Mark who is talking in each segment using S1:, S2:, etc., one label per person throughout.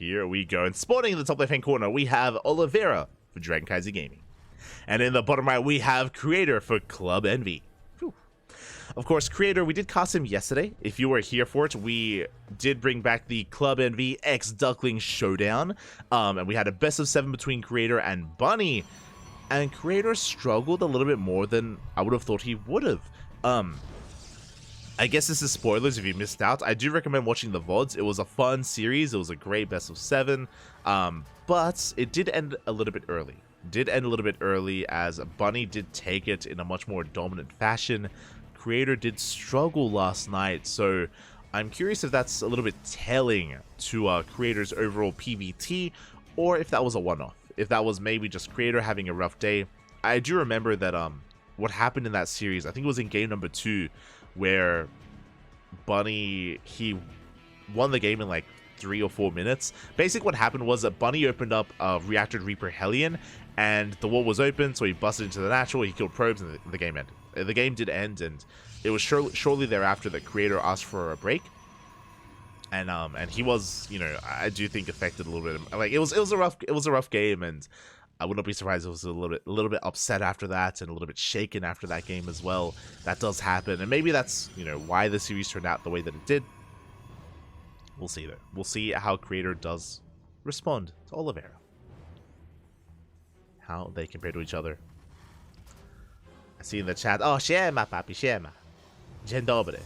S1: Here we go. And spawning in the top left-hand corner, we have Oliveira for KranKy Gaming. And in the bottom right, we have Creator for Club Envy. Whew. Of course, Creator, we did cast him yesterday. If you were here for it, we did bring back the Club Envy X Ducklings showdown. And we had a best of 7 between Creator and Bunny. And Creator struggled a little bit more than I would have thought he would have. I guess this is spoilers if you missed out. I do recommend watching the VODs. It was a fun series. It was a great best of 7. But it did end a little bit early. As Bunny did take it in a much more dominant fashion. Creator did struggle last night. So I'm curious if that's a little bit telling to Creator's overall PvT, or if that was a one-off. If that was maybe just Creator having a rough day. I do remember that what happened in that series, I think it was in game number 2, where Bunny, he won the game in like 3 or 4 minutes. Basically what happened was that Bunny opened up a reactor Reaper Hellion, and the wall was open, so he busted into the natural, he killed probes, and the game ended. The game did end, and it was shortly thereafter that Creator asked for a break. And he was, you know, I do think affected a little bit. Like it was a rough game, and I would not be surprised if it was a little bit upset after that, and a little bit shaken after that game as well. That does happen, and maybe that's, you know, why the series turned out the way that it did. We'll see though. We'll see how Creator does respond to Oliveira. How they compare to each other. I see in the chat. Oh, siema, papi, siema. Dzień dobry.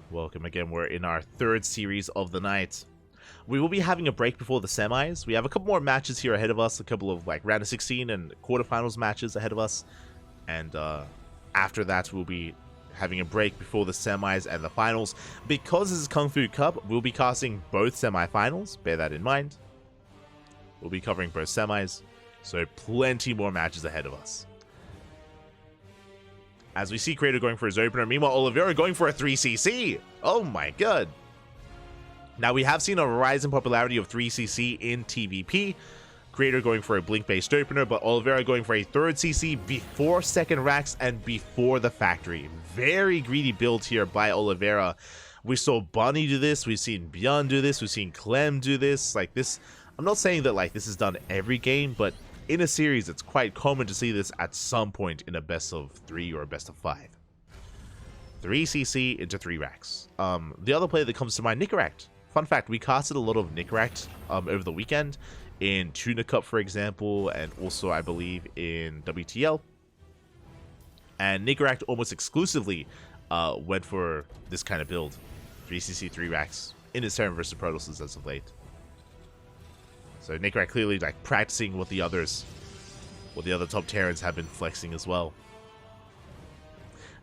S1: Welcome again. We're in our 3rd series of the night. We will be having a break before the semis. We have a couple more matches here ahead of us, a couple of like round of 16 and quarterfinals matches ahead of us, and after that we'll be having a break before the semis and the finals. Because this is KungFu Cup, we'll be casting both semifinals. Bear that in mind. We'll be covering both semis, so plenty more matches ahead of us. As we see Creator going for his opener, meanwhile Oliveira going for a 3cc. Oh my god. Now we have seen a rise in popularity of 3cc in TVP. Creator going for a blink-based opener, but Oliveira going for a 3rd CC before 2nd racks and before the factory. Very greedy build here by Oliveira. We saw Bunny do this, we've seen Bjorn do this, we've seen Clem do this. Like this, I'm not saying that like this is done every game, but in a series, it's quite common to see this at some point in a best of 3 or a best of 5. 3cc into 3 racks. The other player that comes to mind, Nicaract. Fun fact, we casted a lot of Nicaract over the weekend in Tuna Cup, for example, and also I believe in WTL. And Nicaract almost exclusively went for this kind of build, 3cc 3 racks in his Terran versus Protoss as of late. So Nicaract clearly like practicing what the other top Terrans have been flexing as well.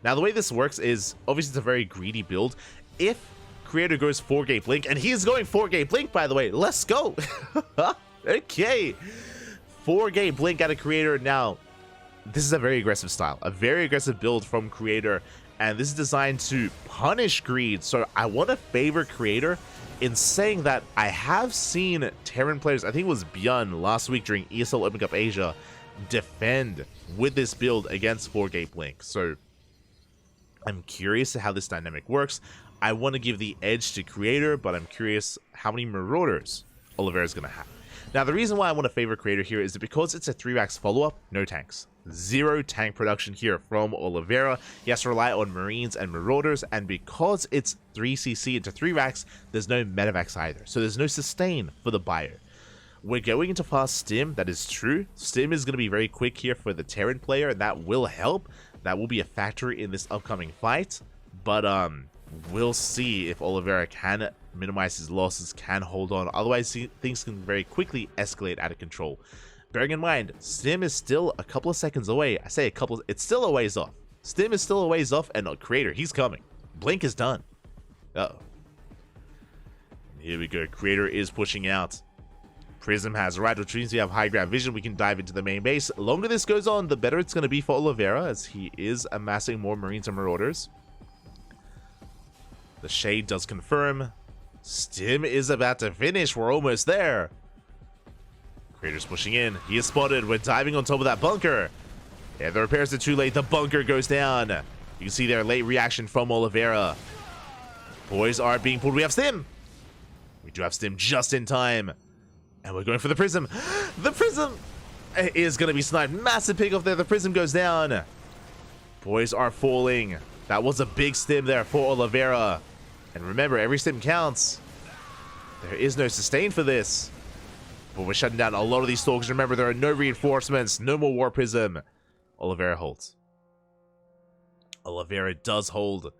S1: Now the way this works is obviously it's a very greedy build. If Creator goes 4-gate blink, and he is going 4-gate blink by the way, let's go. Okay, 4-gate blink out of Creator. Now this is a very aggressive style, a very aggressive build from Creator, and this is designed to punish greed. So I want to favor Creator in saying that I have seen Terran players, I think it was Bjorn last week during ESL Open Cup Asia, defend with this build against 4-gate blink. So I'm curious to how this dynamic works. I want to give the edge to Creator, but I'm curious how many Marauders Oliveira is going to have. Now the reason why I want to favor Creator here is that because it's a 3 racks follow-up, no tanks. 0 tank production here from Oliveira. He has to rely on Marines and Marauders, and because it's 3cc into 3 racks, there's no medevacs either. So there's no sustain for the buyer. We're going into fast stim, that is true. Stim is going to be very quick here for the Terran player, and that will help. That will be a factor in this upcoming fight. But we'll see if Oliveira can minimize his losses, can hold on. Otherwise, things can very quickly escalate out of control. Bearing in mind, Stim is still a couple of seconds away. I say a couple, it's still a ways off. Stim is still a ways off, and Creator, he's coming. Blink is done. Uh-oh. Here we go. Creator is pushing out. Prism has right, which means we have high ground vision. We can dive into the main base. The longer this goes on, the better it's going to be for Oliveira, as he is amassing more Marines and Marauders. The Shade does confirm. Stim is about to finish. We're almost there. Creator's pushing in. He is spotted. We're diving on top of that bunker. Yeah, the repairs are too late. The bunker goes down. You can see their late reaction from Oliveira. Boys are being pulled. We have Stim. We do have Stim just in time. And we're going for the Prism. The Prism is going to be sniped. Massive pick off there. The Prism goes down. Boys are falling. That was a big Stim there for Oliveira. And remember, every Stim counts. There is no sustain for this. But we're shutting down a lot of these Stalkers. Remember, there are no reinforcements. No more War Prism. Oliveira holds. Oliveira does hold.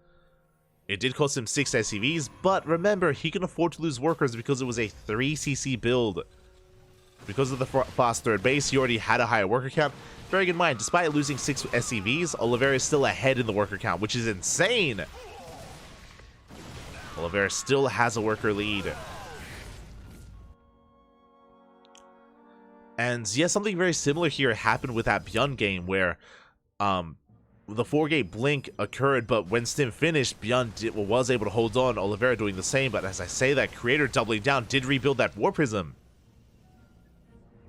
S1: It did cost him 6 SCVs, but remember, he can afford to lose workers because it was a 3cc build. Because of the fast third base, he already had a higher worker count. Bearing in mind, despite losing 6 SCVs, Oliveira is still ahead in the worker count, which is insane. Oliveira still has a worker lead. And yeah, something very similar here happened with that Beyond game where the 4-gate blink occurred, but when Stim finished, Beyond was able to hold on. Oliveira doing the same, but as I say that, Creator doubling down did rebuild that War Prism.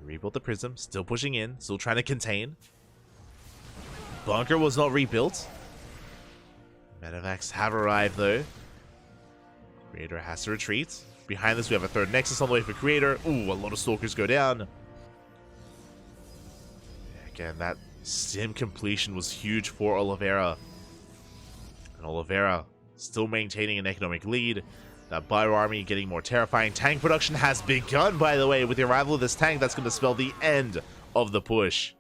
S1: Rebuilt the Prism, still pushing in, still trying to contain. Bunker was not rebuilt. Medevacs have arrived though. Creator has to retreat. Behind this we have a third Nexus on the way for Creator. Ooh, a lot of Stalkers go down. Again, that Stim completion was huge for Oliveira. And Oliveira still maintaining an economic lead. That Bio Army getting more terrifying. Tank production has begun, by the way, with the arrival of this tank. That's going to spell the end of the push.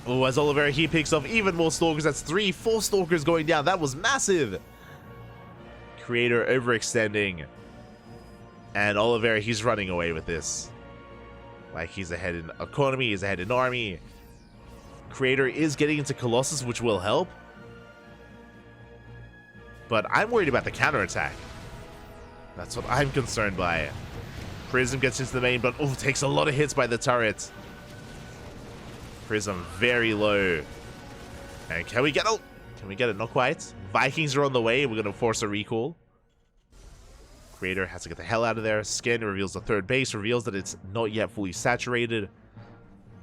S1: Oh, as Oliveira, he picks off even more Stalkers. That's 3-4 Stalkers going down. That was massive. Creator overextending. And Oliveira, he's running away with this. Like, he's ahead in economy, he's ahead in army. Creator is getting into Colossus, which will help. But I'm worried about the counterattack. That's what I'm concerned by. Prism gets into the main, but takes a lot of hits by the turret. Prism very low. And can we get it? Can we get it? Not quite. Vikings are on the way. We're going to force a recall. Creator has to get the hell out of there. Skin reveals the third base, reveals that it's not yet fully saturated.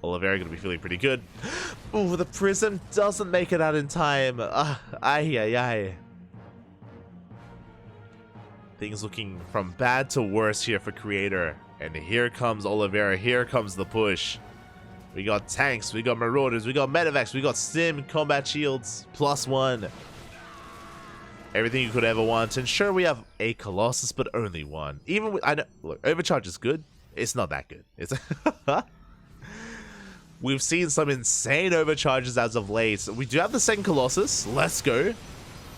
S1: Oliveira going to be feeling pretty good. Ooh, the Prism doesn't make it out in time. Ay. Things looking from bad to worse here for Creator. And here comes Oliveira. Here comes the push. We got tanks, we got Marauders, we got Medevacs, we got Stim, combat shields, +1. Everything you could ever want. And sure, we have a Colossus, but only one. Even with, I know, look, Overcharge is good. It's not that good. It's We've seen some insane overcharges as of late. We do have the second Colossus. Let's go.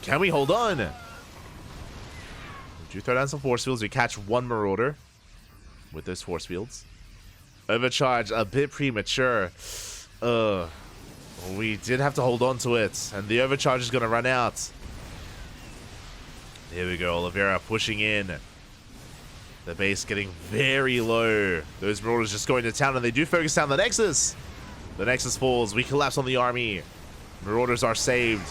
S1: Can we hold on? We do throw down some force fields. We catch one Marauder with those force fields. Overcharge a bit premature. We did have to hold on to it, and the overcharge is going to run out. Here we go, Oliveira pushing in. The base getting very low. Those Marauders just going to town, and they do focus down the Nexus. The Nexus falls. We collapse on the army. Marauders are saved.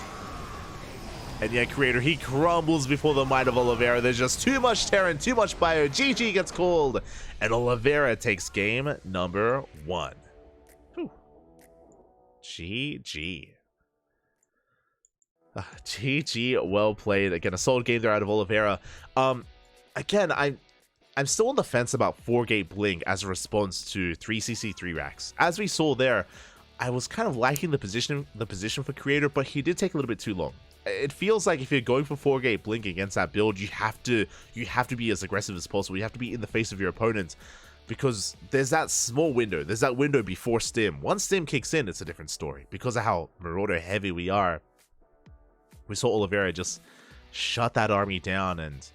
S1: And yet Creator, he crumbles before the might of Oliveira. There's just too much Terran, too much bio. GG gets called. And Oliveira takes game number 1. Whew. GG. GG, well played. Again, a solid game there out of Oliveira. Again, I'm still on the fence about 4-gate blink as a response to 3cc 3 racks. As we saw there, I was kind of liking the position for Creator, but he did take a little bit too long. It feels like if you're going for 4-gate blink against that build, you have to be as aggressive as possible. You have to be in the face of your opponent, because there's that small window. There's that window before Stim. Once Stim kicks in, it's a different story. Because of how Marauder heavy we are, we saw Oliveira just shut that army down, and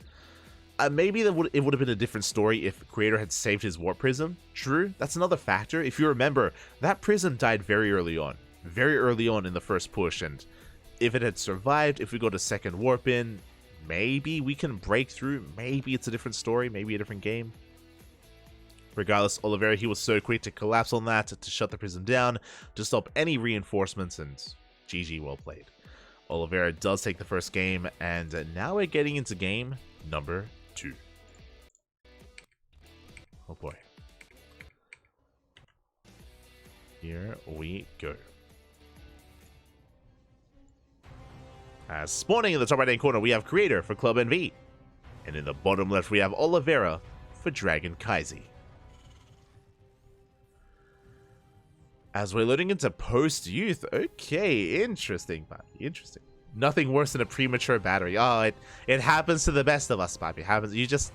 S1: maybe it would have been a different story if Creator had saved his Warp Prism. True, that's another factor. If you remember, that Prism died very early on in the first push, and if it had survived, if we got a second Warp in, maybe we can break through. Maybe it's a different story, maybe a different game. Regardless, Oliveira, he was so quick to collapse on that, to shut the Prism down, to stop any reinforcements, and GG, well played. Oliveira does take the first game, and now we're getting into game number 2. Oh boy. Here we go. Spawning in the top right-hand corner, we have Creator for Club NV. And in the bottom left, we have Oliveira for KranKy. As we're loading into post-youth, okay, interesting, Papi, interesting. Nothing worse than a premature battery. Oh, it happens to the best of us, Papi. It happens. You just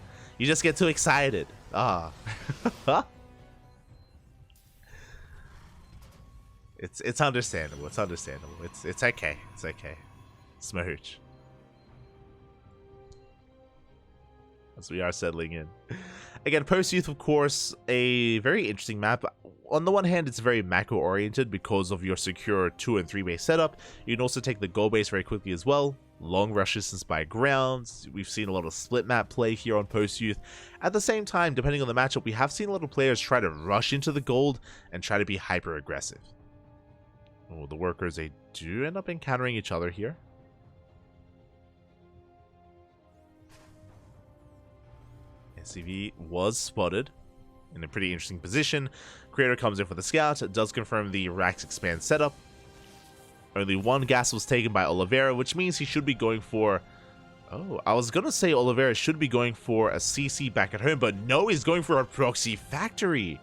S1: get too excited. Ah. It's understandable. It's understandable. It's okay. It's okay. Smooch. As we are settling in. Again, post-youth, of course, a very interesting map. On the one hand, it's very macro-oriented because of your secure 2 and 3 base setup. You can also take the goal base very quickly as well. Long rush distance by grounds. We've seen a lot of split map play here on post-youth. At the same time, depending on the matchup, we have seen a lot of players try to rush into the gold and try to be hyper-aggressive. Oh, the workers, they do end up encountering each other here. SCV was spotted in a pretty interesting position. Creator comes in for the scout. It does confirm the Rax Expand setup. Only one gas was taken by Oliveira, which means he should be going for... Oh, I was going to say Oliveira should be going for a CC back at home, but no, he's going for a proxy factory.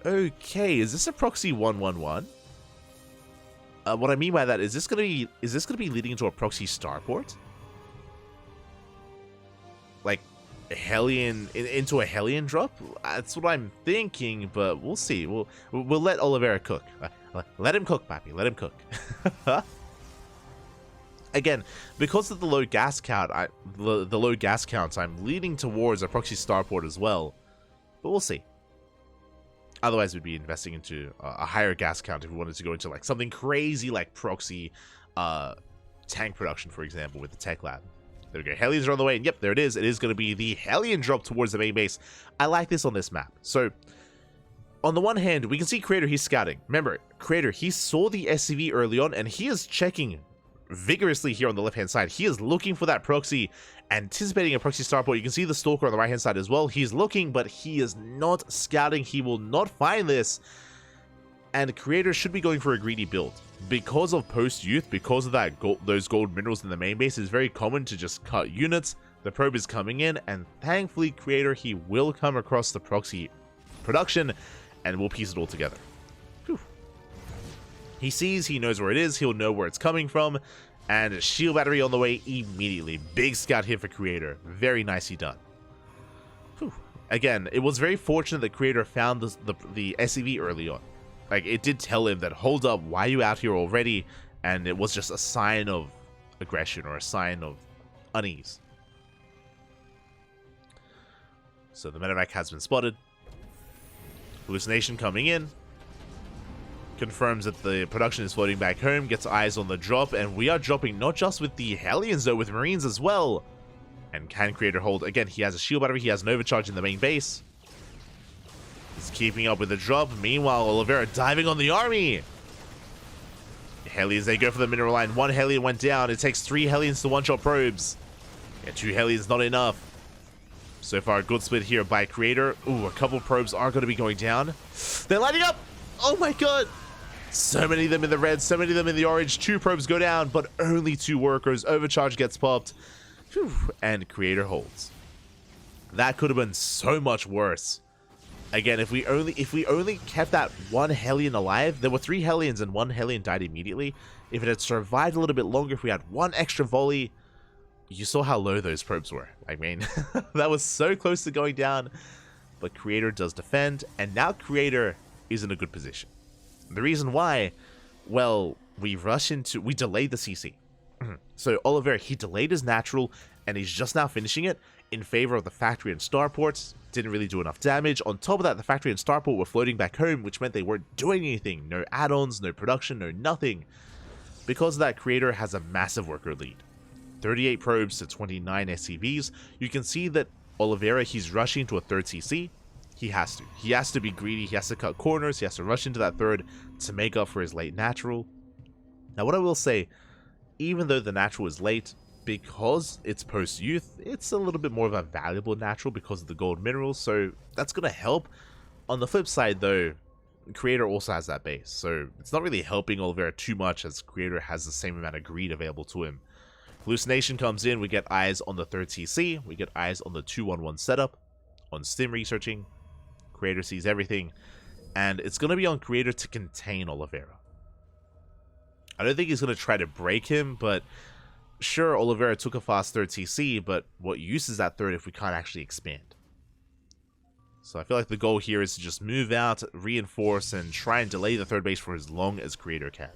S1: Okay, is this a proxy 111? What I mean by that is this going to be leading into a proxy starport? Like a Hellion into a Hellion drop? That's what I'm thinking, but we'll see. We'll let Oliveira cook. Let him cook, Papi. Let him cook. Again, because of the low gas count, the low gas counts, I'm leaning towards a proxy starport as well. But we'll see. Otherwise, we'd be investing into a higher gas count if we wanted to go into like something crazy like proxy tank production, for example, with the tech lab. There we go. Hellions are on the way. And yep, there it is. It is going to be the Hellion drop towards the main base. I like this on this map. So, on the one hand, we can see Creator, he's scouting. Remember, Creator, he saw the SCV early on, and he is checking vigorously here on the left-hand side. He is looking for that proxy, anticipating a proxy starport. You can see the Stalker on the right-hand side as well. He's looking, but he is not scouting. He will not find this. And Creator should be going for a greedy build. Because of post-youth, because of that those gold minerals in the main base, it's very common to just cut units. The probe is coming in, and thankfully, Creator, he will come across the proxy production, and we'll piece it all together. Whew. He sees, he knows where it is, he'll know where it's coming from, and shield battery on the way immediately. Big scout hit for Creator. Very nicely done. Whew. Again, it was very fortunate that Creator found the SCV early on. Like, it did tell him that, hold up, why are you out here already? And it was just a sign of aggression or a sign of unease. So the medevac has been spotted. Hallucination coming in. Confirms that the production is floating back home. Gets eyes on the drop. And we are dropping not just with the Hellions, though, with Marines as well. And can Creator hold? Again, he has a shield battery. He has an overcharge in the main base. He's keeping up with the drop. Meanwhile, Oliveira diving on the army. Hellions, they go for the mineral line. One Hellion went down. It takes 3 Hellions to one-shot probes. Yeah, 2 Hellions, not enough. So far, a good split here by Creator. Ooh, a couple probes are going to be going down. They're lighting up. Oh my god. So many of them in the red, so many of them in the orange. 2 probes go down, but only 2 workers. Overcharge gets popped. Whew, and Creator holds. That could have been so much worse. Again, if we only kept that 1 Hellion alive, there were 3 Hellions and 1 Hellion died immediately. If it had survived a little bit longer, if we had 1 extra volley, you saw how low those probes were. I mean, that was so close to going down. But Creator does defend, and now Creator is in a good position. The reason why, well, we delayed the CC. So Oliveira, he delayed his natural, and he's just now finishing it in favor of the factory and starports. Didn't really do enough damage. On top of that, the factory and starport were floating back home, which meant they weren't doing anything. No add-ons, no production, no nothing. Because of that, Creator has a massive worker lead. 38 probes to 29 SCVs. You can see that Oliveira, he's rushing to a 3rd CC. He has to. He has to be greedy. He has to cut corners. He has to rush into that 3rd to make up for his late natural. Now, what I will say, even though the natural is late, because it's post-youth, it's a little bit more of a valuable natural because of the gold minerals, so that's going to help. On the flip side, though, Creator also has that base, so it's not really helping Oliveira too much as Creator has the same amount of greed available to him. Hallucination comes in, we get eyes on the 3rd TC, we get eyes on the 2-1-1 setup, on stim researching, Creator sees everything, and it's going to be on Creator to contain Oliveira. I don't think he's going to try to break him, but sure, Oliveira took a fast 3rd TC, but what use is that 3rd if we can't actually expand? So I feel like the goal here is to just move out, reinforce, and try and delay the 3rd base for as long as Creator can.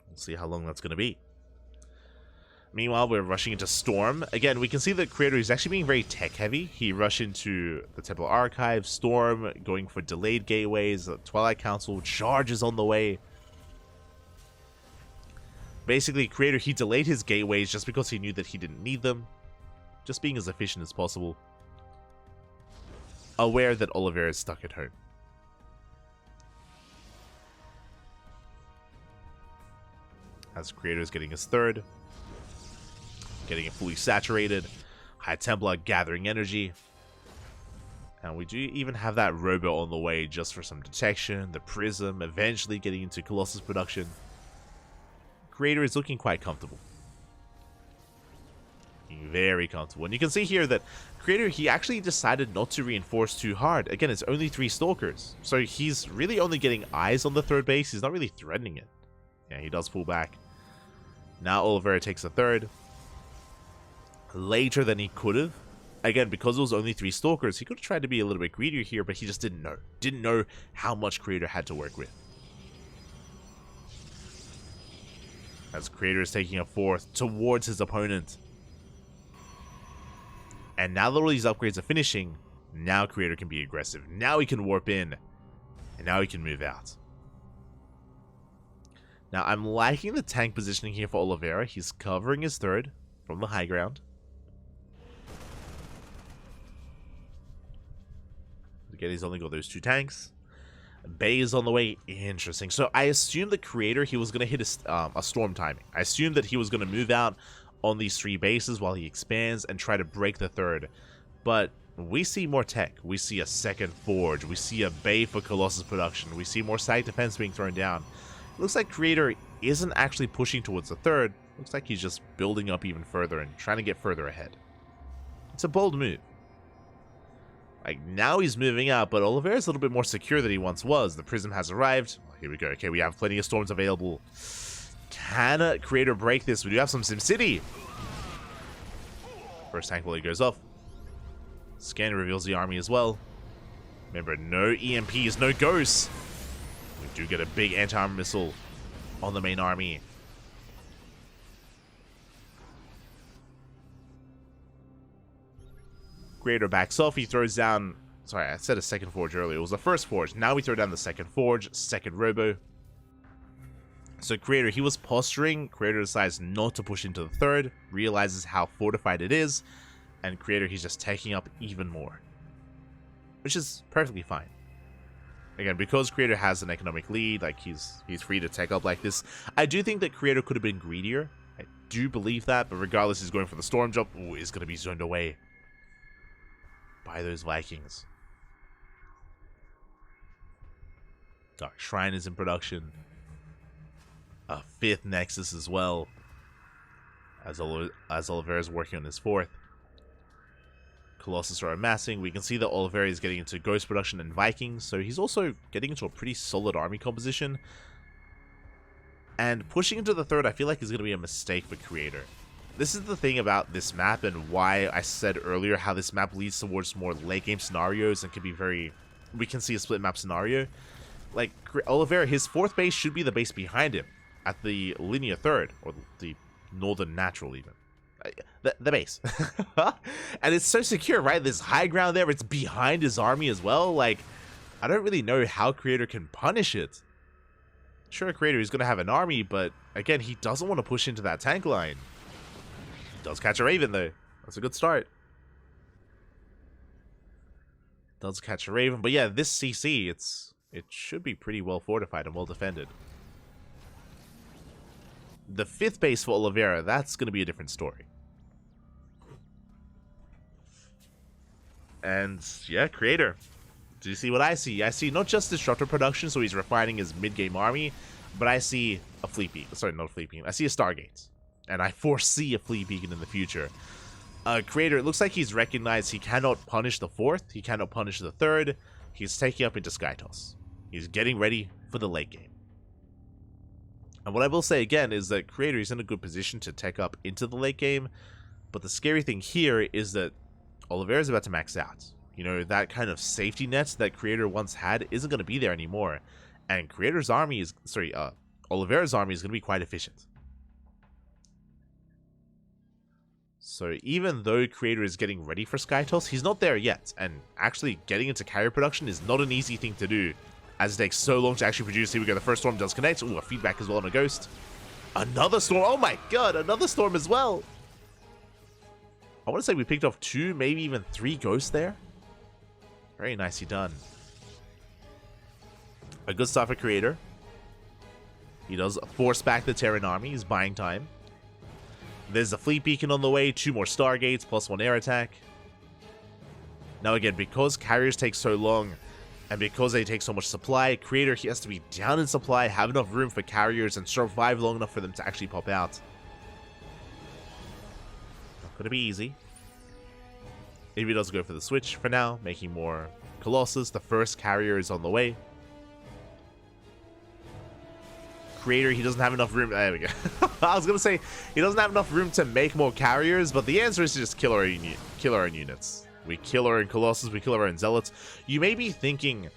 S1: We'll see how long that's going to be. Meanwhile, we're rushing into Storm. Again, we can see that Creator is actually being very tech-heavy. He rushed into the Temple Archive, Storm, going for delayed gateways, the Twilight Council, charges on the way. Basically, Creator, he delayed his gateways just because he knew that he didn't need them. Just being as efficient as possible. Aware that Oliveira is stuck at home. As Creator is getting his 3rd. Getting it fully saturated. High Templar gathering energy. And we do even have that Robo on the way just for some detection. The Prism eventually getting into Colossus production. Creator is looking quite comfortable. Looking very comfortable. And you can see here that Creator, he actually decided not to reinforce too hard. Again, it's only 3 Stalkers. So he's really only getting eyes on the 3rd base. He's not really threatening it. Yeah, he does pull back. Now Oliveira takes a 3rd. Later than he could have. Again, because it was only 3 Stalkers, he could have tried to be a little bit greedier here, but he just didn't know. Didn't know how much Creator had to work with. As Creator is taking a 4th towards his opponent. And now that all these upgrades are finishing, now Creator can be aggressive. Now he can warp in. And now he can move out. Now I'm liking the tank positioning here for Oliveira. He's covering his 3rd from the high ground. Again, he's only got those 2 tanks. Bay is on the way. Interesting. So I assumed the Creator, he was going to hit a storm timing. I assumed that he was going to move out on these 3 bases while he expands and try to break the 3rd. But we see more tech. We see a 2nd Forge. We see a Bay for Colossus production. We see more side defense being thrown down. Looks like Creator isn't actually pushing towards the 3rd. Looks like he's just building up even further and trying to get further ahead. It's a bold move. Like, now he's moving out, but Oliveira's a little bit more secure than he once was. The Prism has arrived. Oh, here we go. Okay, we have plenty of storms available. Can Creator break this? We do have some SimCity. First tank volley goes off. Scan reveals the army as well. Remember, no EMPs, no ghosts. We do get a big anti-armor missile on the main army. Creator backs off. He throws down... Sorry, I said a 2nd Forge earlier. It was the 1st Forge. Now we throw down the 2nd Forge, 2nd Robo. So Creator, he was posturing. Creator decides not to push into the 3rd. Realizes how fortified it is. And Creator, he's just taking up even more. Which is perfectly fine. Again, because Creator has an economic lead, like he's free to take up like this. I do think that Creator could have been greedier. I do believe that. But regardless, he's going for the storm jump. Ooh, he's going to be zoned away by those Vikings. Dark Shrine is in production. A 5th Nexus as well. As Oliveira is working on his 4th. Colossus are amassing. We can see that Oliveira is getting into Ghost production and Vikings. So he's also getting into a pretty solid army composition. And pushing into the 3rd, I feel like is going to be a mistake for Creator. This is the thing about this map and why I said earlier how this map leads towards more late game scenarios and can be very... We can see a split map scenario. Like, Oliveira, his 4th base should be the base behind him at the linear 3rd, or the northern natural even. The base. And it's so secure, right? There's high ground there. It's behind his army as well. Like, I don't really know how Creator can punish it. Sure, Creator is going to have an army, but again, he doesn't want to push into that tank line. Does catch a Raven, though. That's a good start. Does catch a Raven. But yeah, this CC, it should be pretty well fortified and well defended. The 5th base for Oliveira, that's going to be a different story. And yeah, Creator. Do you see what I see? I see not just Disruptor production, so he's refining his mid-game army, but I see a Fleet Beacon. Sorry, not a Fleet Beacon. I see a Stargate. And I foresee a Fleet Beacon in the future. Creator, it looks like he's recognized he cannot punish the 4th. He cannot punish the 3rd. He's taking up into Skytoss. He's getting ready for the late game. And what I will say again is that Creator is in a good position to take up into the late game. But the scary thing here is that Oliveira is about to max out. You know, that kind of safety net that Creator once had isn't going to be there anymore. And Creator's army is, Oliveira's army is going to be quite efficient. So even though Creator is getting ready for Skytoss, he's not there yet. And actually getting into carrier production is not an easy thing to do, as it takes so long to actually produce. Here we go, the first storm does connect. Ooh, a feedback as well on a ghost. Another storm, oh my god, another storm as well. I want to say we picked off 2, maybe even 3 ghosts there. Very nicely done. A good start for Creator. He does force back the Terran army. He's buying time. There's a Fleet Beacon on the way. 2 more Stargates, plus 1 air attack. Now again, because carriers take so long, and because they take so much supply, Creator, he has to be down in supply, have enough room for carriers, and survive long enough for them to actually pop out. Not gonna be easy. Maybe he does go for the switch for now, making more Colossus. The first carrier is on the way. Creator, he doesn't have enough room. There we go. I was gonna say he doesn't have enough room to make more carriers, but the answer is to just kill our own units. We kill our own Colossus, we kill our own Zealots. You may be thinking,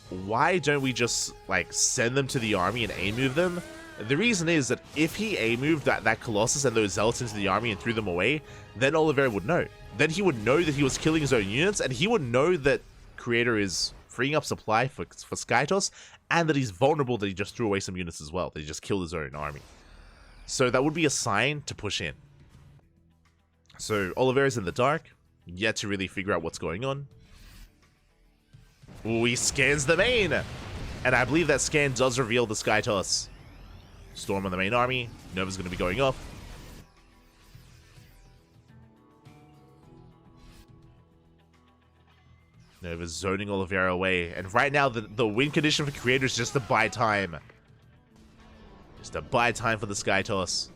S1: why don't we just like send them to the army and A-move them? The reason is that if he A-moved that Colossus and those Zealots into the army and threw them away, then Oliveira would know. Then he would know that he was killing his own units, and he would know that Creator is freeing up supply for Skytoss, and that he's vulnerable, that he just threw away some units as well, that he just killed his own army. So that would be a sign to push in. So Oliveira's in the dark, yet to really figure out what's going on. Ooh, he scans the main! And I believe that scan does reveal the Skytoss. Storm on the main army. Nova's going to be going off. Nova's zoning Oliveira away. And right now, the win condition for Creator is just to buy time. Just to buy time for the Skytoss.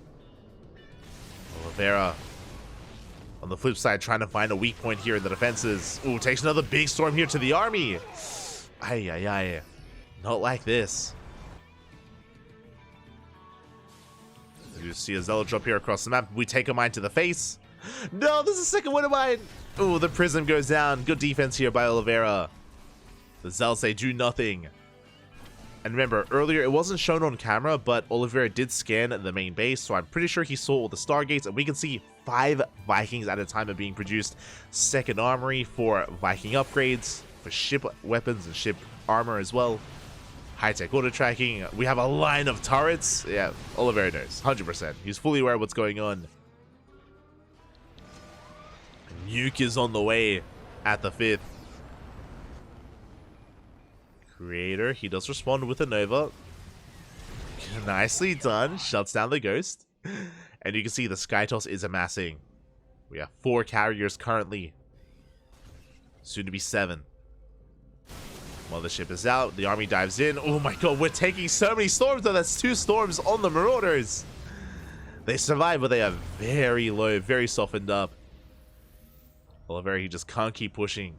S1: Oliveira, on the flip side, trying to find a weak point here in the defenses. Ooh, takes another big storm here to the army. Ay, ay, ay. Not like this. You see a Zealot drop here across the map. We take a mine to the face. No, there's a second one of mine. Ooh, the prism goes down. Good defense here by Oliveira. The Zealots, they do nothing. And remember, earlier it wasn't shown on camera, but Oliveira did scan the main base, so I'm pretty sure he saw all the Stargates, and we can see 5 Vikings at a time are being produced. Second armory for Viking upgrades, for ship weapons and ship armor as well. High-tech auto tracking. We have a line of turrets. Yeah, Oliveira knows, 100%. He's fully aware of what's going on. Nuke is on the way at the 5th. Creator, he does respond with a Nova. Nicely done. Shuts down the Ghost. And you can see the Skytoss is amassing. We have 4 carriers currently. Soon to be 7. Mothership is out. The army dives in. Oh my god, we're taking so many storms though. That's 2 storms on the Marauders. They survive, but they are very low, very softened up. Oliveira, he just can't keep pushing.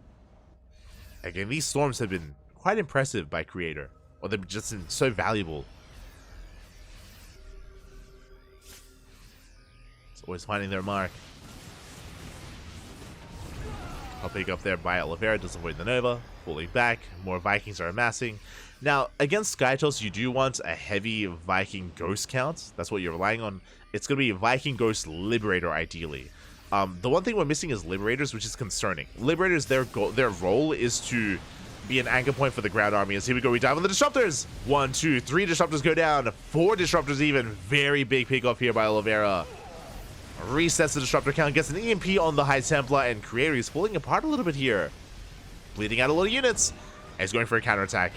S1: Again, these storms have been quite impressive by Creator. Or they've just been so valuable. It's always finding their mark. I'll pick up there by Oliveira, does avoid the Nova. Pulling back, more Vikings are amassing. Now, against Skytoss, you do want a heavy Viking Ghost count. That's what you're relying on. It's going to be a Viking Ghost Liberator, ideally. The one thing we're missing is Liberators, which is concerning. Liberators, their role is to be an anchor point for the ground army. As here we go, we dive on the Disruptors. 1, 2, 3 Disruptors go down. 4 Disruptors even. Very big pick off here by Oliveira. Resets the Disruptor count, gets an EMP on the High Templar, and Creator is falling apart a little bit here. Bleeding out a lot of units. And he's going for a counterattack.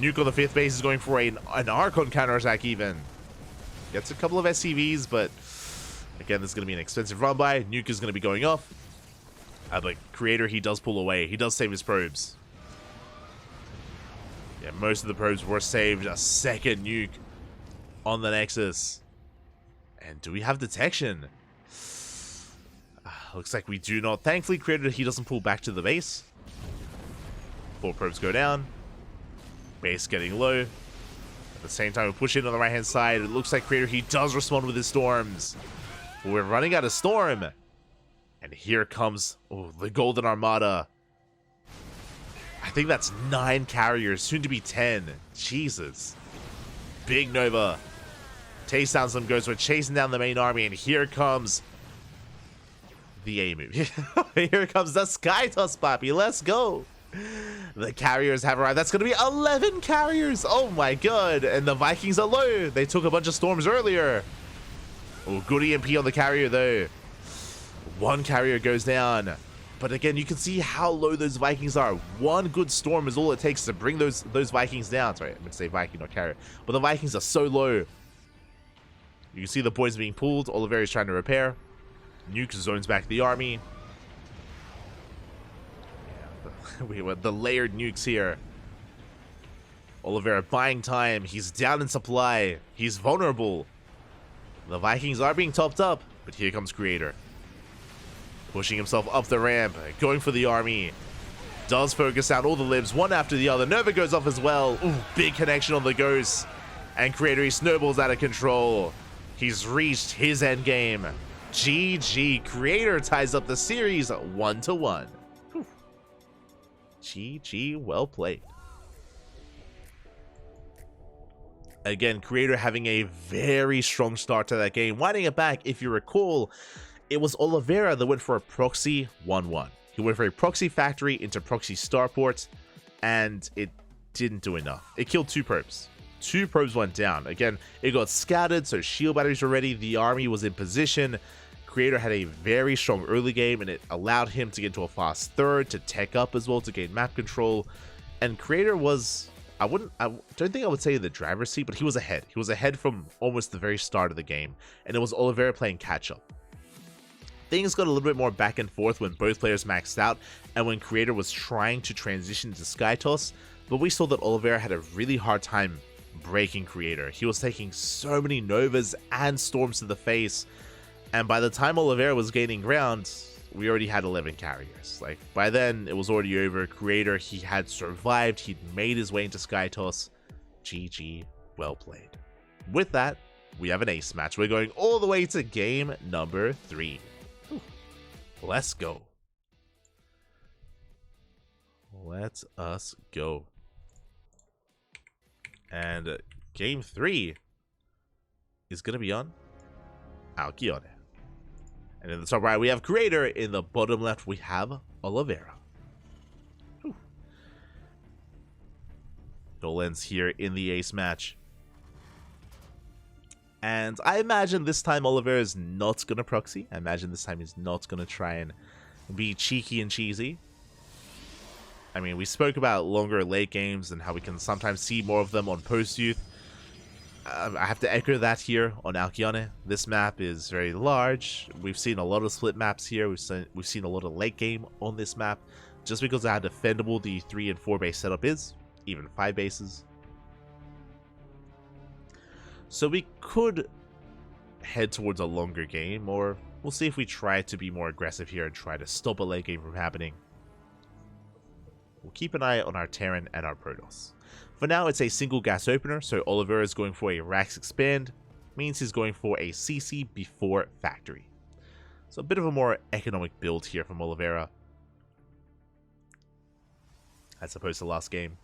S1: Nuke on the 5th base is going for an Archon counterattack even. Gets a couple of SCVs, but again, this is going to be an expensive run by. Nuke is going to be going off. But Creator, he does pull away. He does save his probes. Yeah, most of the probes were saved. A second nuke on the Nexus. And do we have detection? Looks like we do not. Thankfully, Creator, he doesn't pull back to the base. 4 probes go down. Base getting low. At the same time, we push in on the right-hand side. It looks like Creator, he does respond with his storms. But we're running out of storm. And here comes the Golden Armada. I think that's 9 carriers, soon to be 10. Jesus. Big Nova. Taste down some ghosts. We're chasing down the main army, and here comes the A move. Here comes the Sky Toss, Papi. Let's go. The carriers have arrived. That's going to be 11 carriers. Oh my god. And the Vikings are low. They took a bunch of storms earlier. Oh, good EMP on the carrier, though. 1 carrier goes down. But again, you can see how low those Vikings are. 1 good storm is all it takes to bring those Vikings down. Sorry, I meant to say Viking, not carrier. But the Vikings are so low. You can see the points being pulled. Oliveira is trying to repair. Nuke zones back the army. Yeah, we have the layered nukes here. Oliveira buying time. He's down in supply. He's vulnerable. The Vikings are being topped up. But here comes Creator. Pushing himself up the ramp. Going for the army. Does focus out all the libs. One after the other. Nova goes off as well. Ooh, big connection on the ghost. And Creator, he snowballs out of control. He's reached his end game. GG. Creator ties up the series 1-1. GG. Well played. Again, Creator having a very strong start to that game. Winding it back, if you recall, it was Oliveira that went for a proxy 1-1. He went for a proxy factory into proxy starport, and it didn't do enough. It killed 2 probes. 2 probes went down. Again, it got scattered, so shield batteries were ready. The army was in position. Creator had a very strong early game, and it allowed him to get to a fast third, to tech up as well, to gain map control. And Creator was, I don't think I would say the driver's seat, but he was ahead. He was ahead from almost the very start of the game, and it was Oliveira playing catch up. Things got a little bit more back and forth when both players maxed out, and when Creator was trying to transition to Sky Toss, but we saw that Oliveira had a really hard time breaking Creator. He was taking so many Novas and Storms to the face, and by the time Oliveira was gaining ground, we already had 11 carriers. Like, by then, it was already over. Creator, he had survived. He'd made his way into Sky Toss. GG, well played. With that, we have an ace match. We're going all the way to game number 3. Whew. Let's go. Let us go. And game 3 is going to be on Alcione. And in the top right, we have Creator. In the bottom left, we have Oliveira. Whew. It all ends here in the ace match. And I imagine this time Oliveira is not going to proxy. I imagine this time he's not going to try and be cheeky and cheesy. I mean, we spoke about longer late games and how we can sometimes see more of them on post-youth. I have to echo that here on Alcione. This map is very large. We've seen a lot of split maps here. We've seen a lot of late game on this map, just because of how defendable the 3 and 4 base setup is, even 5 bases. So we could head towards a longer game, or we'll see if we try to be more aggressive here and try to stop a late game from happening. We'll keep an eye on our Terran and our Protoss. For now, it's a single gas opener, so Oliveira is going for a Rax Expand, means he's going for a CC before Factory. So a bit of a more economic build here from Oliveira, as opposed to last game.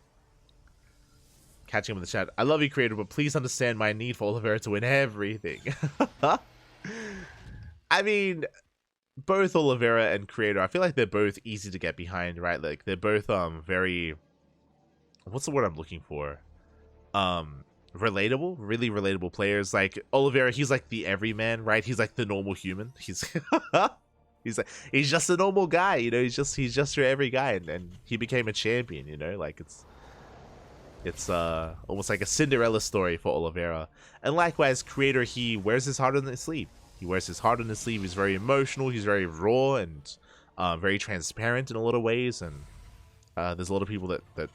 S1: Catching him in the chat. I love you, Creator, but please understand my need for Oliveira to win everything. I mean, both Oliveira and Creator, I feel like they're both easy to get behind, right? Like, they're both very... What's the word I'm looking for? Relatable, really relatable players. Like Oliveira, he's like the everyman, right? He's like the normal human. He's he's just a normal guy, you know. He's just your every guy, and he became a champion, you know. Like it's almost like a Cinderella story for Oliveira. And likewise, Creator, he wears his heart on his sleeve. He wears his heart on his sleeve. He's very emotional. He's very raw, and very transparent in a lot of ways, and there's a lot of people that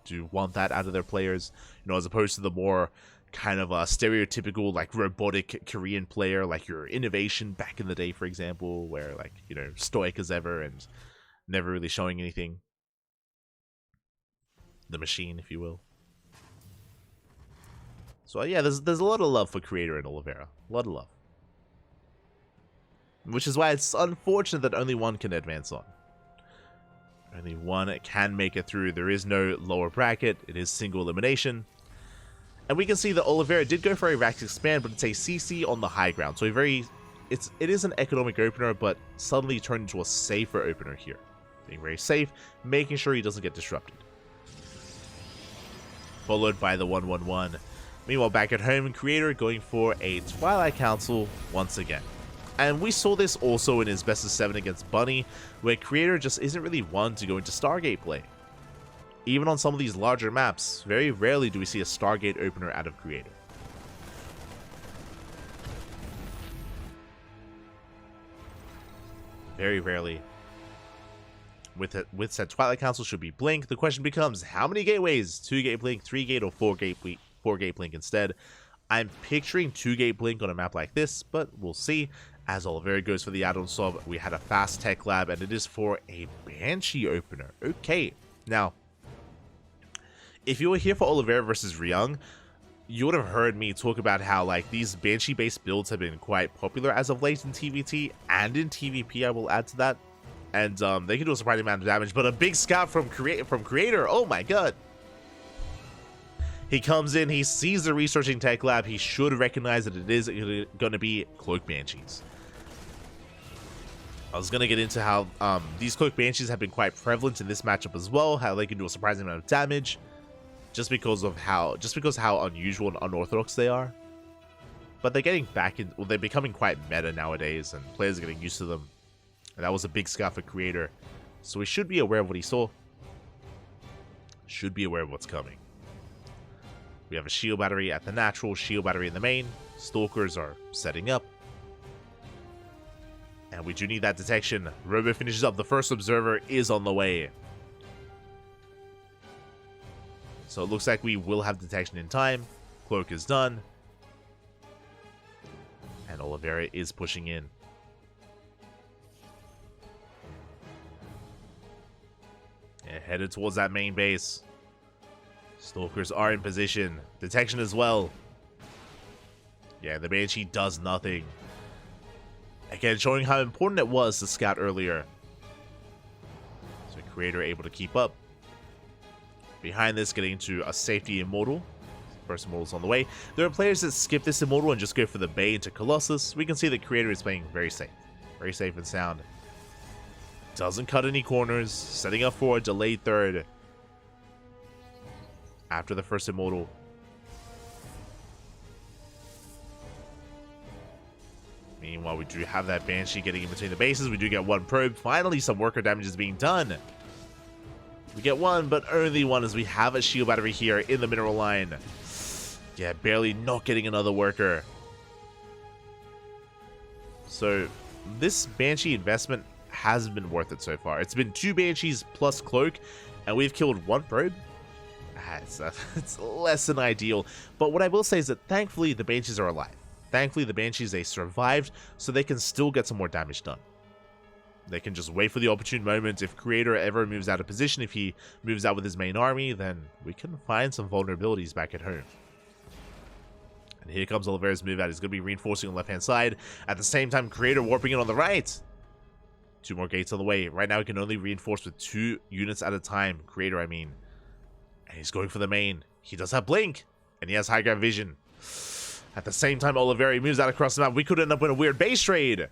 S1: do want that out of their players, you know, as opposed to the more kind of stereotypical like robotic Korean player, like your Innovation back in the day, for example, where like, you know, stoic as ever and never really showing anything. The machine, if you will. So yeah, there's a lot of love for Creator and Oliveira. A lot of love. Which is why it's unfortunate that only one can advance on. Only one can make it through. There is no lower bracket. It is single elimination. And we can see that Oliveira did go for a Rax expand, but it's a CC on the high ground. So it is an economic opener, but suddenly turned into a safer opener here. Being very safe, making sure he doesn't get disrupted. Followed by the 1-1-1. Meanwhile, back at home, Creator going for a Twilight Council once again. And we saw this also in his best of 7 against Bunny, where Creator just isn't really one to go into Stargate play. Even on some of these larger maps, very rarely do we see a Stargate opener out of Creator. Very rarely. With said Twilight Council should be Blink. The question becomes, how many gateways? 2-gate Blink, 3-gate, or 4-gate Blink instead? I'm picturing 2-gate Blink on a map like this, but we'll see. As Oliveira goes for the add-on sub, we had a fast tech lab, and it is for a Banshee opener. Okay, now, if you were here for Oliveira versus Ryung, you would have heard me talk about how like these Banshee-based builds have been quite popular as of late in TvT and in TvP, I will add to that. And they can do a surprising amount of damage, but a big scout from Creator, oh my god. He comes in, he sees the researching tech lab, he should recognize that it is going to be Cloak Banshees. I was going to get into how these Cloak Banshees have been quite prevalent in this matchup as well, how they can do a surprising amount of damage, just because how unusual and unorthodox they are. But they're getting back in, well, they're becoming quite meta nowadays, and players are getting used to them. And that was a big scout for Creator, so he should be aware of what he saw. Should be aware of what's coming. We have a shield battery at the natural, shield battery in the main. Stalkers are setting up. And we do need that detection. Robo finishes up. The first observer is on the way. So it looks like we will have detection in time. Cloak is done. And Oliveira is pushing in. Yeah, headed towards that main base. Stalkers are in position. Detection as well. Yeah, the Banshee does nothing. Again, showing how important it was to scout earlier. So Creator able to keep up. Behind this, getting into a safety Immortal. First Immortal's on the way. There are players that skip this Immortal and just go for the Bay into Colossus. We can see that Creator is playing very safe. Very safe and sound. Doesn't cut any corners. Setting up for a delayed third. After the first Immortal. Meanwhile, we do have that Banshee getting in between the bases. We do get one probe. Finally, some worker damage is being done. We get one, but only one, as we have a shield battery here in the mineral line. Yeah, barely not getting another worker. So, this Banshee investment hasn't been worth it so far. It's been 2 Banshees plus Cloak, and we've killed 1 probe. It's less than ideal. But what I will say is that thankfully the Banshees are alive. Thankfully the Banshees, they survived, so they can still get some more damage done. They can just wait for the opportune moment. If Creator ever moves out of position, if he moves out with his main army, then we can find some vulnerabilities back at home. And here comes Oliveira's move out. He's going to be reinforcing on the left-hand side. At the same time, Creator warping in on the right. 2 more gates on the way. Right now, he can only reinforce with 2 units at a time. Creator, I mean. And he's going for the main. He does have Blink. And he has high ground vision. At the same time, Oliveira moves out across the map. We could end up with a weird base trade.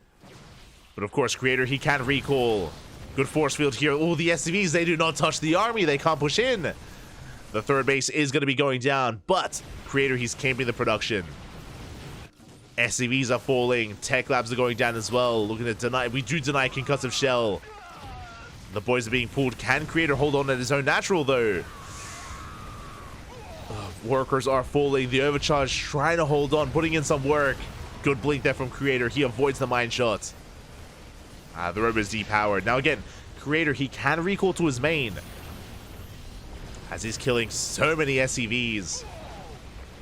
S1: But of course, Creator, he can recall. Good force field here. Oh, the SCVs, they do not touch the army. They can't push in. The third base is going to be going down. But Creator, he's camping the production. SCVs are falling. Tech labs are going down as well. Looking to deny. We do deny concussive shell. The boys are being pulled. Can Creator hold on at his own natural, though? Workers are falling. The overcharge trying to hold on, putting in some work. Good blink there from Creator. He avoids the mine shot. The robo is depowered. Now again, Creator, he can recall to his main, as he's killing so many SCVs.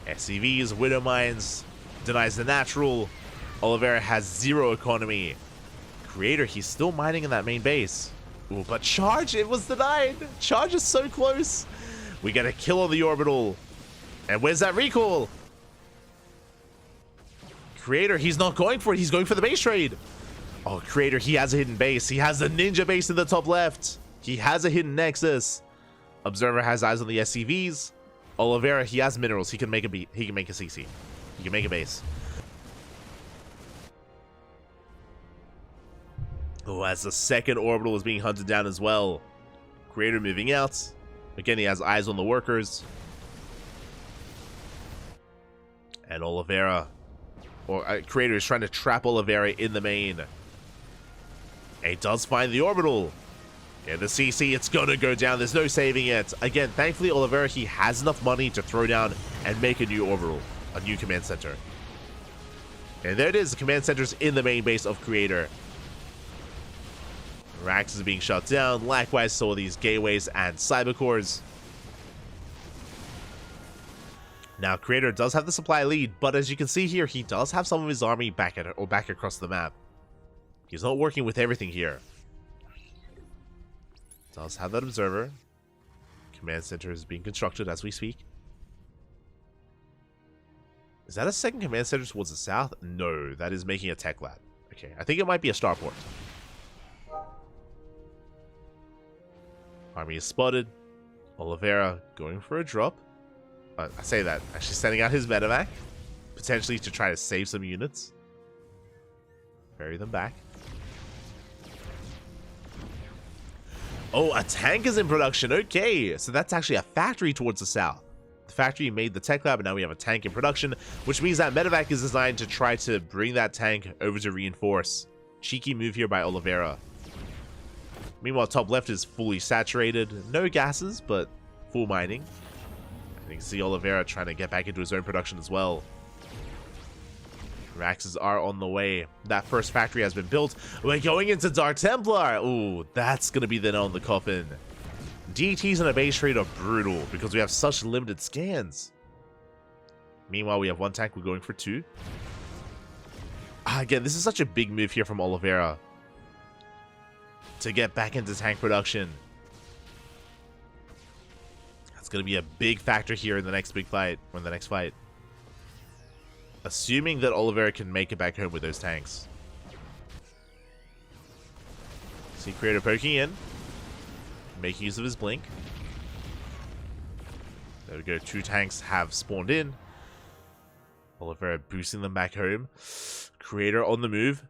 S1: SCVs, Widow Mines, denies the natural. Oliveira has 0 economy. Creator, he's still mining in that main base. Ooh, but charge, it was denied. Charge is so close. We get a kill on the orbital. And where's that recall? Creator, he's not going for it. He's going for the base trade. Oh, Creator, he has a hidden base. He has a ninja base in the top left. He has a hidden nexus. Observer has eyes on the SCVs. Oliveira, he has minerals. He can make a beat. He can make a CC. He can make a base. Oh, as the second orbital is being hunted down as well. Creator moving out. Again, he has eyes on the workers. And Oliveira, or Creator is trying to trap Oliveira in the main. And he does find the orbital. Yeah, the CC, it's gonna go down. There's no saving it. Again, thankfully, Oliveira, he has enough money to throw down and make a new orbital, a new command center. And there it is. The command center's in the main base of Creator. Rax is being shut down. Likewise, so are these gateways and cyber cores. Now, Creator does have the supply lead, but as you can see here, he does have some of his army back across the map. He's not working with everything here. Does have that observer. Command center is being constructed as we speak. Is that a second command center towards the south? No, that is making a tech lab. Okay, I think it might be a starport. Army is spotted. Oliveira going for a drop. I say that, actually sending out his medevac, potentially to try to save some units. Bury them back. Oh, a tank is in production. Okay, so that's actually a factory towards the south. The factory made the tech lab, and now we have a tank in production, which means that medevac is designed to try to bring that tank over to reinforce. Cheeky move here by Oliveira. Meanwhile, top left is fully saturated. No gases, but full mining. And you can see Oliveira trying to get back into his own production as well. Raxes are on the way. That first factory has been built. We're going into Dark Templar. Ooh, that's going to be the nail in the coffin. DTs and a base trade are brutal because we have such limited scans. Meanwhile, we have one tank. We're going for 2. Again, this is such a big move here from Oliveira to get back into tank production. That's going to be a big factor here in the next big fight, or in the next fight. Assuming that Oliveira can make it back home with those tanks. See Creator poking in, making use of his blink. There we go, 2 tanks have spawned in. Oliveira boosting them back home. Creator on the move.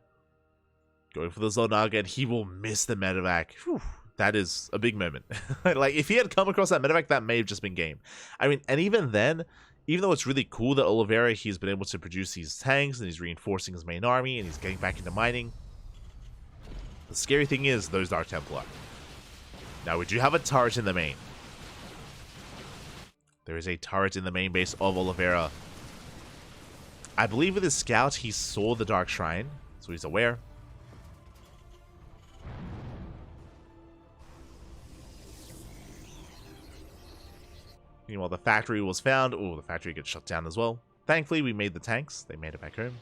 S1: Going for the Zonaga, and he will miss the medevac. Whew, that is a big moment. Like, if he had come across that medevac, that may have just been game. I mean, and even then, even though it's really cool that Oliveira, he's been able to produce these tanks, and he's reinforcing his main army, and he's getting back into mining. The scary thing is those Dark Templar. Now, we do have a turret in the main. There is a turret in the main base of Oliveira. I believe with his scout, he saw the Dark Shrine, so he's aware. Meanwhile, the factory was found. Oh, the factory gets shut down as well. Thankfully, we made the tanks. They made it back home.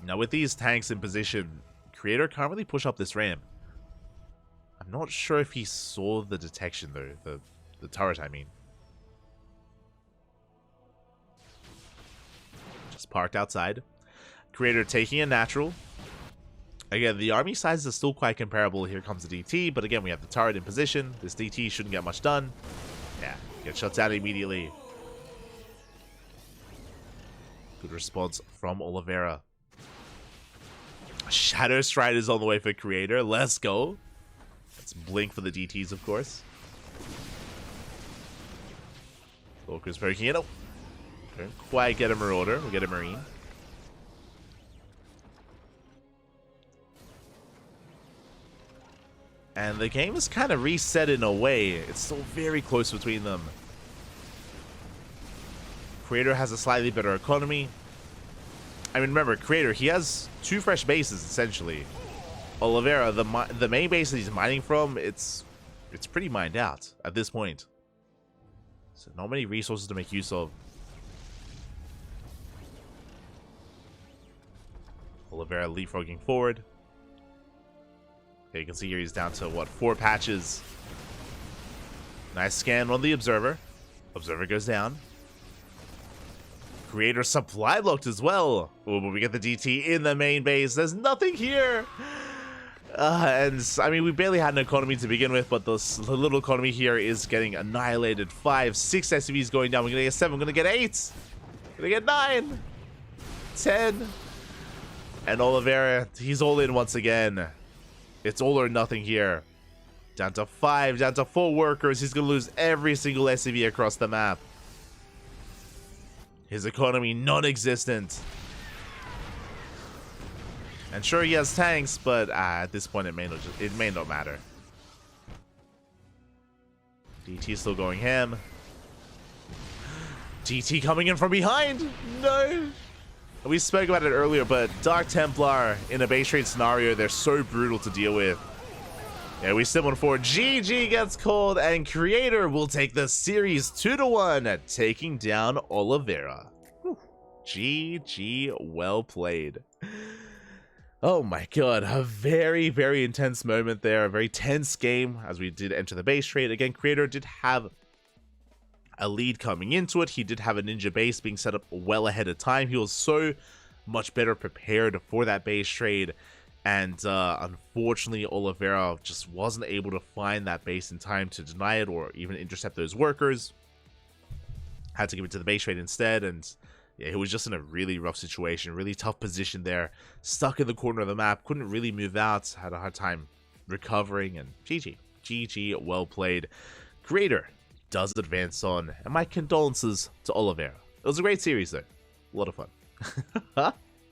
S1: Now, with these tanks in position, Creator can't really push up this ramp. I'm not sure if he saw the detection, though. The turret, I mean. Just parked outside. Creator taking a natural. Again, the army sizes are still quite comparable. Here comes the DT, but again, we have the turret in position. This DT shouldn't get much done. Yeah, gets shut down immediately. Good response from Oliveira. Shadow Stride is on the way for Creator. Let's go. Let's blink for the DTs, of course. Volker's poking it. Oh, don't quite get a Marauder. We'll get a Marine. And the game is kind of reset in a way. It's still very close between them. Creator has a slightly better economy. I mean, remember, Creator, he has 2 fresh bases, essentially. Oliveira, the main base that he's mining from, it's pretty mined out at this point. So not many resources to make use of. Oliveira leapfrogging forward. Okay, you can see here he's down to, what, 4 patches. Nice scan on the Observer. Observer goes down. Creator supply blocked as well. Ooh, but we get the DT in the main base. There's nothing here. And, I mean, we barely had an economy to begin with, but the little economy here is getting annihilated. 5, 6 SCVs going down. We're going to get 7. We're going to get 8. We're going to get 9. 10. And Oliveira, he's all in once again. It's all or nothing here. Down to 5, down to 4 workers. He's going to lose every single SCV across the map. His economy non-existent. And sure, he has tanks, but at this point, it may not matter. DT still going ham. DT coming in from behind. No. We spoke about it earlier, but Dark Templar in a base trade scenario, they're so brutal to deal with. Yeah, we still won 4. GG gets called, and Creator will take the series 2-1, taking down Oliveira. Whew. GG, well played. Oh my god, a very, very intense moment there. A very tense game as we did enter the base trade. Again, Creator did have a lead coming into it. He did have a ninja base being set up well ahead of time. He was so much better prepared for that base trade. And unfortunately, Oliveira just wasn't able to find that base in time to deny it or even intercept those workers. Had to give it to the base trade instead, and yeah, he was just in a really rough situation, really tough position there. Stuck in the corner of the map, couldn't really move out, had a hard time recovering, and GG. GG, well played. Creator does advance on, and my condolences to Oliveira. It was a great series, though. A lot of fun.